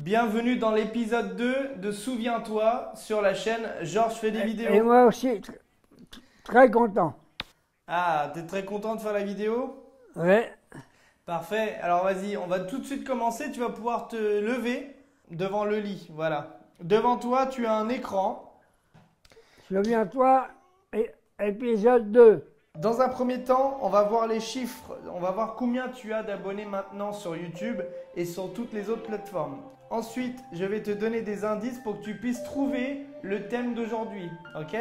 Bienvenue dans l'épisode 2 de Souviens-toi sur la chaîne Georges fait des vidéos. Et moi aussi, très content. Ah, t'es très content de faire la vidéo? Ouais. Parfait. Alors vas-y, on va tout de suite commencer. Tu vas pouvoir te lever devant le lit. Voilà. Devant toi, tu as un écran. Souviens-toi, épisode 2. Dans un premier temps, on va voir les chiffres. On va voir combien tu as d'abonnés maintenant sur YouTube et sur toutes les autres plateformes. Ensuite, je vais te donner des indices pour que tu puisses trouver le thème d'aujourd'hui. Ok?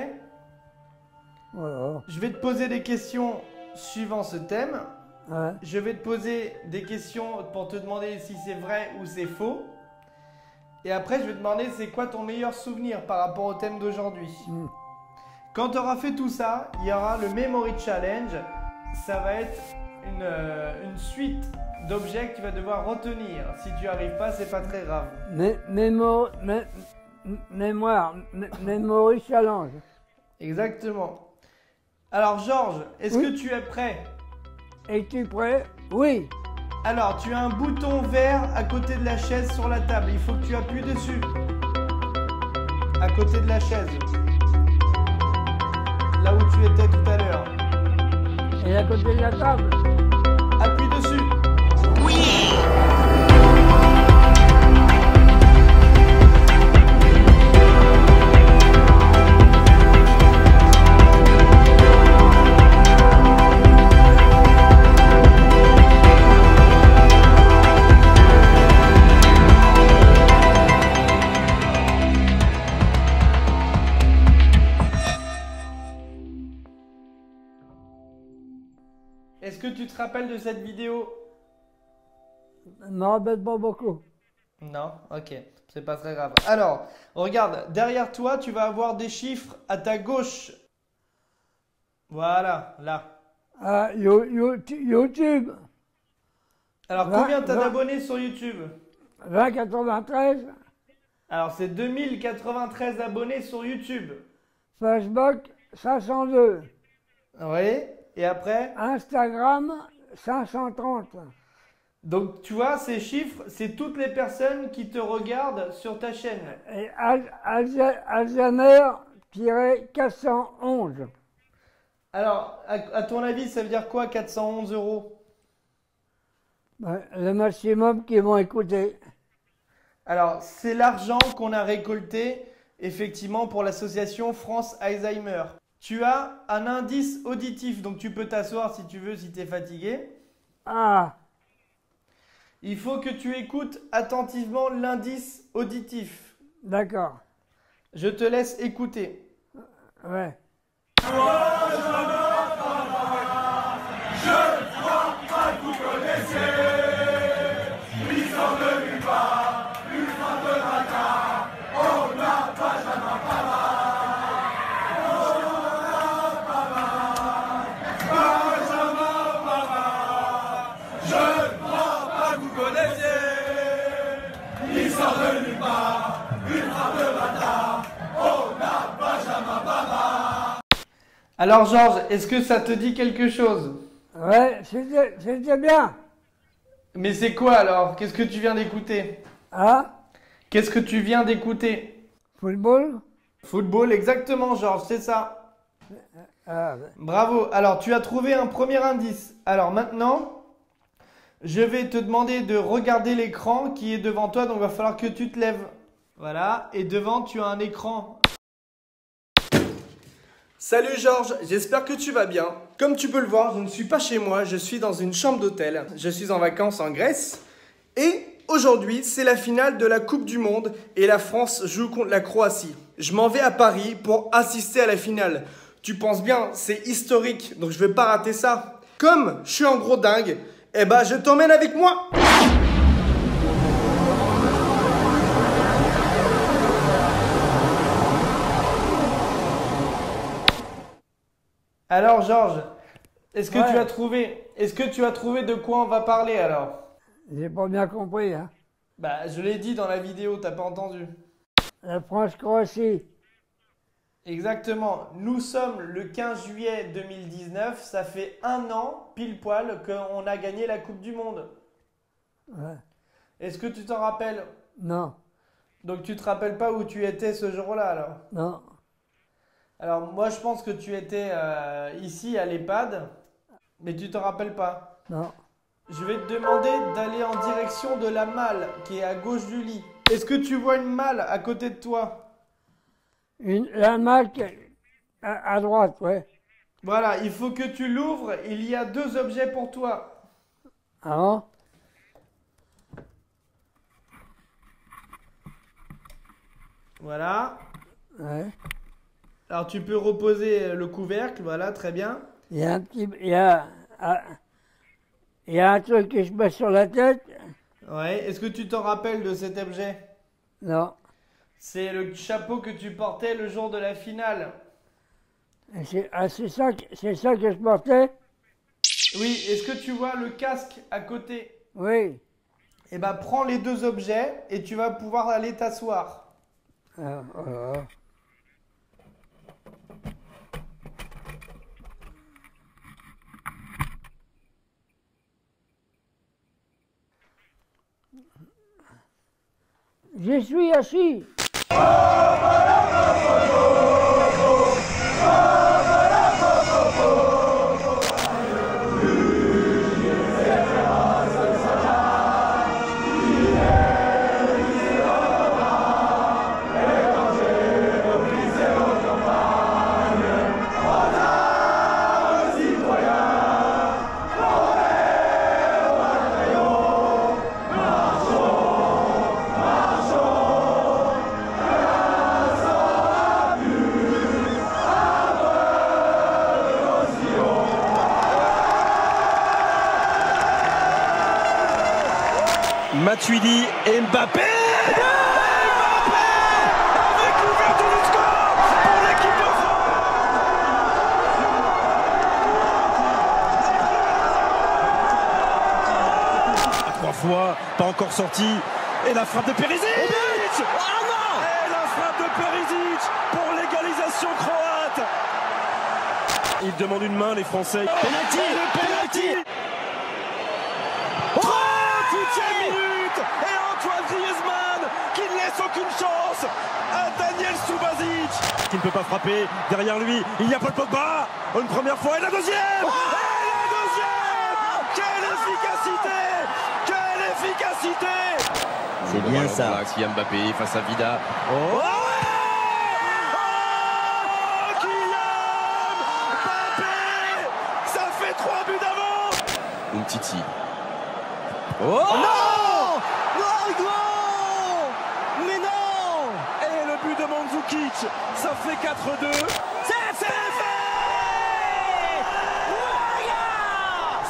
Voilà. Je vais te poser des questions suivant ce thème. Ouais. Je vais te poser des questions pour te demander si c'est vrai ou c'est faux. Et après, je vais te demander c'est quoi ton meilleur souvenir par rapport au thème d'aujourd'hui. Quand tu auras fait tout ça, il y aura le Memory Challenge. Ça va être une suite d'objets que tu vas devoir retenir. Si tu n'y arrives pas, c'est pas très grave. Memory Challenge. Exactement. Alors Georges, est-ce Oui. que tu es prêt? Es-tu prêt? Oui. Alors, tu as un bouton vert à côté de la chaise sur la table. Il faut que tu appuies dessus. À côté de la chaise. Là où tu étais tout à l'heure. Et à côté de la table. Appuie dessus. Est-ce que tu te rappelles de cette vidéo? Je ne me rappelle pas beaucoup. Non? Ok, c'est pas très grave. Alors, regarde, derrière toi, tu vas avoir des chiffres à ta gauche. Voilà, là. Ah, YouTube. Alors, Vingt- combien tu as vingt- d'abonnés sur YouTube? 2093. Alors, c'est 2093 abonnés sur YouTube. Facebook 502. Oui, et après? Instagram 530. Donc, tu vois, ces chiffres, c'est toutes les personnes qui te regardent sur ta chaîne. Et Alzheimer-411. Alors, à ton avis, ça veut dire quoi, 411 €? Ben, le maximum qui m'ont écouté. Alors, c'est l'argent qu'on a récolté, effectivement, pour l'association France Alzheimer. Tu as un indice auditif, donc tu peux t'asseoir si tu veux, si tu es fatigué. Ah, Il faut que tu écoutes attentivement l'indice auditif. d'accord. Je te laisse écouter. Ouais. Alors Georges, est-ce que ça te dit quelque chose? Ouais, c'était bien. Mais c'est quoi alors? Qu'est-ce que tu viens d'écouter? Ah, Qu'est-ce que tu viens d'écouter? football. Football, exactement Georges, c'est ça. Ah, Bravo. Alors, tu as trouvé un premier indice. Alors maintenant, je vais te demander de regarder l'écran qui est devant toi. Donc, il va falloir que tu te lèves. Voilà. Et devant, tu as un écran. Salut Georges, j'espère que tu vas bien. Comme tu peux le voir, je ne suis pas chez moi, je suis dans une chambre d'hôtel. Je suis en vacances en Grèce. Et aujourd'hui, c'est la finale de la Coupe du Monde et la France joue contre la Croatie. Je m'en vais à Paris pour assister à la finale. Tu penses bien, c'est historique, donc je vais pas rater ça. Comme je suis en gros dingue, eh ben je t'emmène avec moi. Alors Georges, est-ce que Ouais. tu as trouvé de quoi on va parler alors? j'ai pas bien compris, hein. Bah je l'ai dit dans la vidéo, t'as pas entendu. La France-Croatie. Exactement. Nous sommes le 15 juillet 2019. Ça fait un an, pile poil, qu'on a gagné la Coupe du Monde. Ouais. Est-ce que tu t'en rappelles Non, Donc tu te rappelles pas où tu étais ce jour-là alors? non, Alors moi je pense que tu étais ici à l'EHPAD, mais tu te rappelles pas. non. Je vais te demander d'aller en direction de la malle qui est à gauche du lit. Est-ce que tu vois une malle à côté de toi? La marque à droite, ouais. Voilà, il faut que tu l'ouvres. Il y a deux objets pour toi. Ah bon? Voilà. Ouais. Alors tu peux reposer le couvercle, voilà, très bien. Il y a un petit. Il y a un truc que je mets sur la tête? Ouais, est-ce que tu t'en rappelles de cet objet? Non. C'est le chapeau que tu portais le jour de la finale. C'est ça, c'est ça que je portais? Oui, est-ce que tu vois le casque à côté? Oui. Eh ben, prends les deux objets et tu vas pouvoir aller t'asseoir. Ah, voilà. Je suis assis. Matuidi et Mbappé. Mbappé avec l'ouverture du score pour l'équipe de France. À 3 fois, pas encore sorti. Et la frappe de Perisic. Et la frappe de Perisic pour l'égalisation croate. Ils demandent une main, les Français. Penalty. 38e minute et Antoine Griezmann qui ne laisse aucune chance à Daniel Subasic qui ne peut pas frapper. Derrière lui, il y a Paul Pogba. Une première fois et la deuxième. Et la deuxième. Quelle efficacité. Quelle efficacité. C'est bien ça. Kylian Mbappé face à Vida. Oh, Kylian Mbappé. Ça fait 3 buts d'avance. Umtiti. Oh non! Mais non! Et le but de Mandzukic, ça fait 4-2. C'est fait!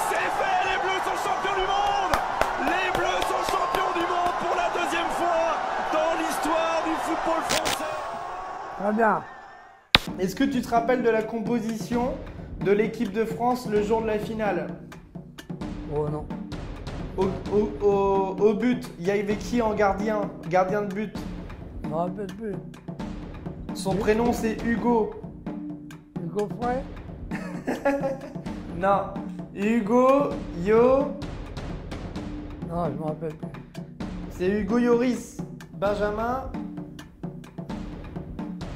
C'est fait! Les Bleus sont champions du monde! Les Bleus sont champions du monde pour la deuxième fois dans l'histoire du football français. Très bien. Est-ce que tu te rappelles de la composition de l'équipe de France le jour de la finale? Oh non. Au but, il y avait qui en gardien de but? Je me rappelle plus. Son prénom c'est Hugo. Hugo Frey? Non. Hugo, Non, je me rappelle plus. c'est Hugo Lloris. Benjamin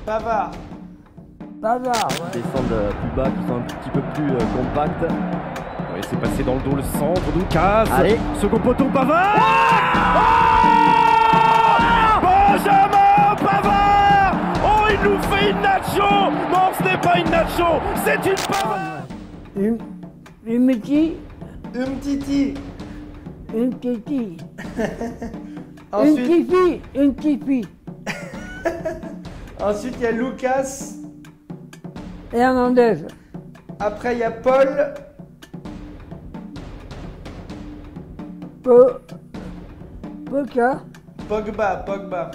Pavard. Pavard, ouais. Descendre plus bas, qui sont un petit peu plus compacts. Oui, c'est passé dans le dos le centre, Doukas. Allez. Second poteau, Pavard. Benjamin Pavard. Oh, il nous fait une nacho. Non, ce n'est pas une nacho, c'est une Pavard. Une petite. Umtiti. Une petite. Ensuite, Une petite fille. ensuite il y a Lucas. Hernandez. Après il y a Paul. Poca. Pogba.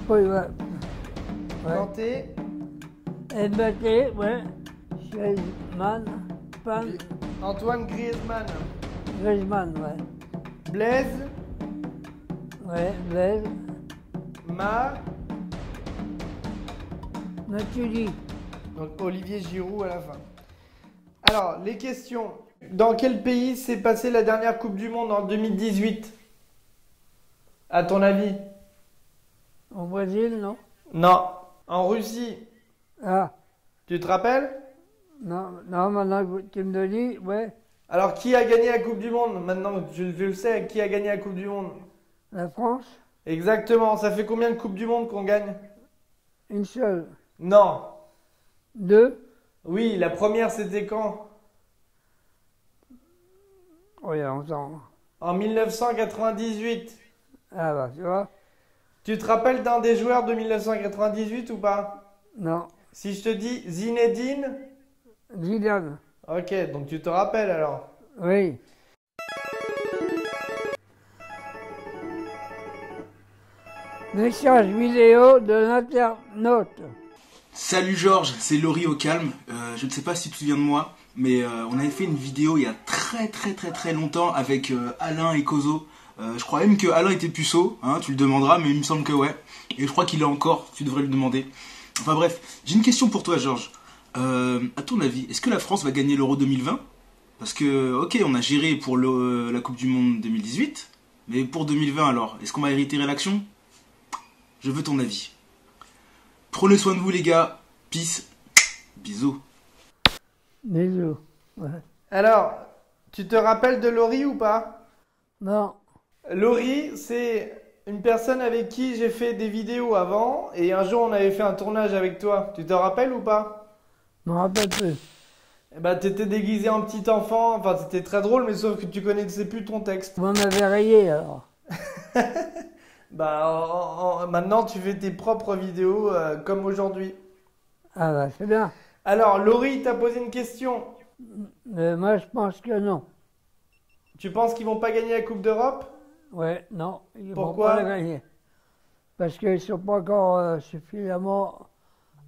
Oui, ouais. Kanté. Mbappé, ouais. Griezmann. Antoine Griezmann. Griezmann, ouais. Blaise. Ouais, Blaise. Matuidi. Donc Olivier Giroud à la fin. Alors, les questions. Dans quel pays s'est passée la dernière Coupe du Monde en 2018? À ton avis? Au Brésil, non? Non. En Russie. Ah, Tu te rappelles? non, non, maintenant que tu me le dis, ouais, Alors, qui a gagné la Coupe du Monde? Maintenant, je le sais, qui a gagné la Coupe du Monde? la France, Exactement. Ça fait combien de Coupes du Monde qu'on gagne? une seule. Non. 2, Oui, la première, c'était quand? oh, il y a longtemps. En 1998. Ah bah, tu vois? Tu te rappelles d'un des joueurs de 1998 ou pas? Non. Si je te dis Zinedine? Zidane, Ok, donc tu te rappelles alors. oui. Message vidéo de l'internaute. Salut Georges, c'est Laurie au calme. Je ne sais pas si tu te souviens de moi, mais on avait fait une vidéo il y a très longtemps avec Alain et Kozo. Je crois même que Alain était puceau, hein, tu le demanderas, mais il me semble que ouais. Et je crois qu'il est encore, tu devrais lui demander. Enfin bref, j'ai une question pour toi Georges. À ton avis, est-ce que la France va gagner l'Euro 2020? Parce que, ok, on a géré pour la Coupe du Monde 2018, mais pour 2020 alors, est-ce qu'on va réitérer l'action? Je veux ton avis. Prenez soin de vous les gars. Peace. Bisous. Bisous. Ouais. Alors, tu te rappelles de Laurie ou pas? Non, Laurie, c'est une personne avec qui j'ai fait des vidéos avant, et un jour on avait fait un tournage avec toi. Tu te rappelles ou pas? je me rappelle plus. Eh ben, t'étais déguisé en petit enfant, enfin c'était très drôle, mais sauf que tu connaissais plus ton texte. Vous m'avez rayé alors. Bah, maintenant tu fais tes propres vidéos comme aujourd'hui. Ah bah, c'est bien. Alors, Laurie t'a posé une question. Mais moi, je pense que non. Tu penses qu'ils vont pas gagner la Coupe d'Europe? Ouais, non, ils ne vont Pourquoi? pas la gagner. Parce qu'ils ne sont pas encore suffisamment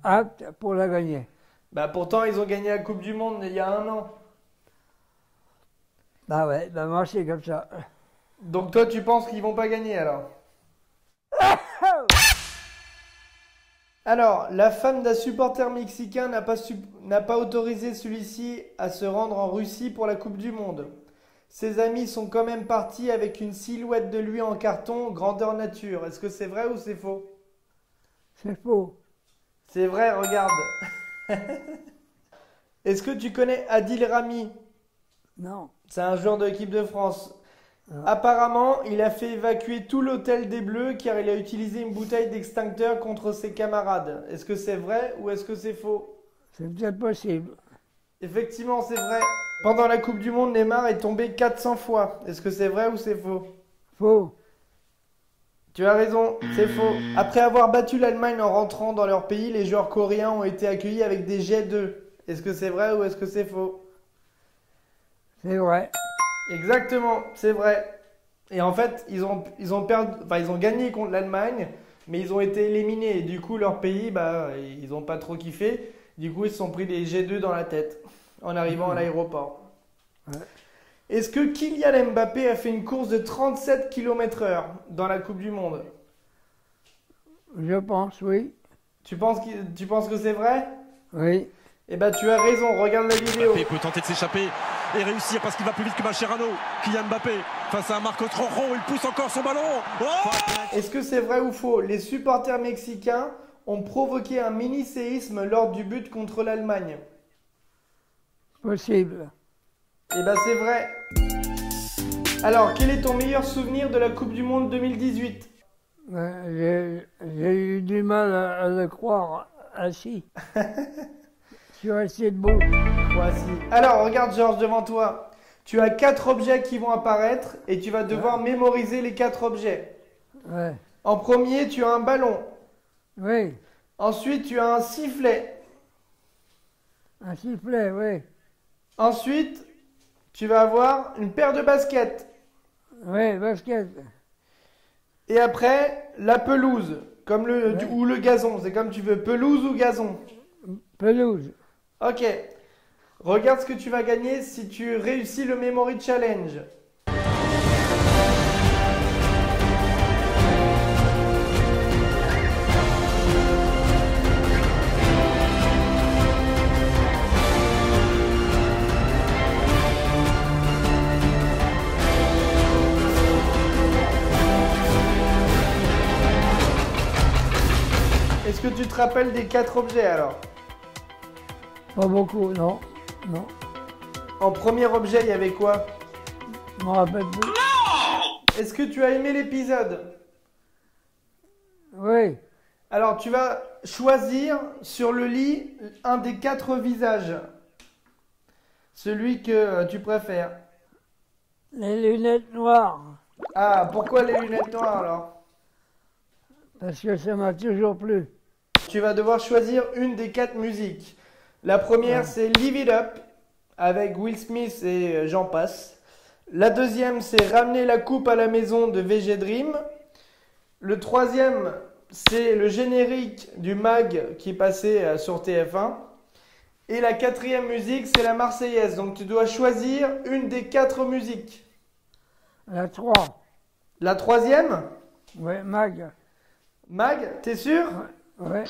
aptes pour la gagner. Bah pourtant ils ont gagné la Coupe du Monde il y a un an. Bah ouais, bah moi c'est comme ça. Donc toi tu penses qu'ils vont pas gagner alors? Alors, la femme d'un supporter mexicain n'a pas autorisé celui-ci à se rendre en Russie pour la Coupe du Monde. Ses amis sont quand même partis avec une silhouette de lui en carton, grandeur nature. Est-ce que c'est vrai ou c'est faux? C'est faux. C'est vrai, regarde. Est-ce que tu connais Adil Rami? Non. C'est un joueur de l'équipe de France. Apparemment, il a fait évacuer tout l'hôtel des Bleus car il a utilisé une bouteille d'extincteur contre ses camarades. Est-ce que c'est vrai ou est-ce que c'est faux? C'est peut-être possible. Effectivement, c'est vrai. Pendant la Coupe du Monde, Neymar est tombé 400 fois. Est-ce que c'est vrai ou c'est faux? Faux. Tu as raison, c'est faux. Après avoir battu l'Allemagne en rentrant dans leur pays, les joueurs coréens ont été accueillis avec des jets d'œufs. Est-ce que c'est vrai ou est-ce que c'est faux? C'est vrai. Exactement, c'est vrai. Et en fait, ils ont gagné contre l'Allemagne, mais ils ont été éliminés. Et du coup, leur pays, ils n'ont pas trop kiffé. Du coup, ils se sont pris des G2 dans la tête en arrivant à l'aéroport. Ouais. Est-ce que Kylian Mbappé a fait une course de 37 km/h dans la Coupe du Monde? Je pense, oui. Tu penses que c'est vrai? Oui. Eh ben, tu as raison, regarde la vidéo. Mbappé peut tenter de s'échapper et réussir parce qu'il va plus vite que Mascherano. Kylian Mbappé face à Marcos Rojo, il pousse encore son ballon. Oh, Est-ce que c'est vrai ou faux? Les supporters mexicains ont provoqué un mini-séisme lors du but contre l'Allemagne. Possible. Eh ben c'est vrai. Alors, quel est ton meilleur souvenir de la Coupe du Monde 2018? J'ai eu du mal à le croire assis. Je suis resté debout. Voici. Alors, regarde Georges devant toi. Tu as 4 objets qui vont apparaître et tu vas devoir mémoriser les 4 objets. Ouais. En premier, tu as un ballon. Oui. Ensuite, tu as un sifflet. Un sifflet, oui. Ensuite, tu vas avoir une paire de baskets. Oui, basket. Et après, la pelouse, comme ou le gazon. C'est comme tu veux, pelouse ou gazon. Pelouse. Ok. Regarde ce que tu vas gagner si tu réussis le Memory Challenge. que tu te rappelles des 4 objets alors? Pas beaucoup, non. Non. En premier objet, il y avait quoi? Je m'en rappelle plus. Est-ce que tu as aimé l'épisode? Oui. Alors, tu vas choisir sur le lit un des 4 visages. Celui que tu préfères. Les lunettes noires. Ah, pourquoi les lunettes noires alors? Parce que ça m'a toujours plu. Tu vas devoir choisir une des 4 musiques. La première, c'est Live It Up avec Will Smith et j'en passe. La deuxième, c'est Ramener la coupe à la maison de VG Dream. Le troisième, c'est le générique du MAG qui passait sur TF1. Et la quatrième musique, c'est la Marseillaise. Donc tu dois choisir une des 4 musiques. La 3. La troisième? Ouais, Mag. Mag, t'es sûr? Ouais.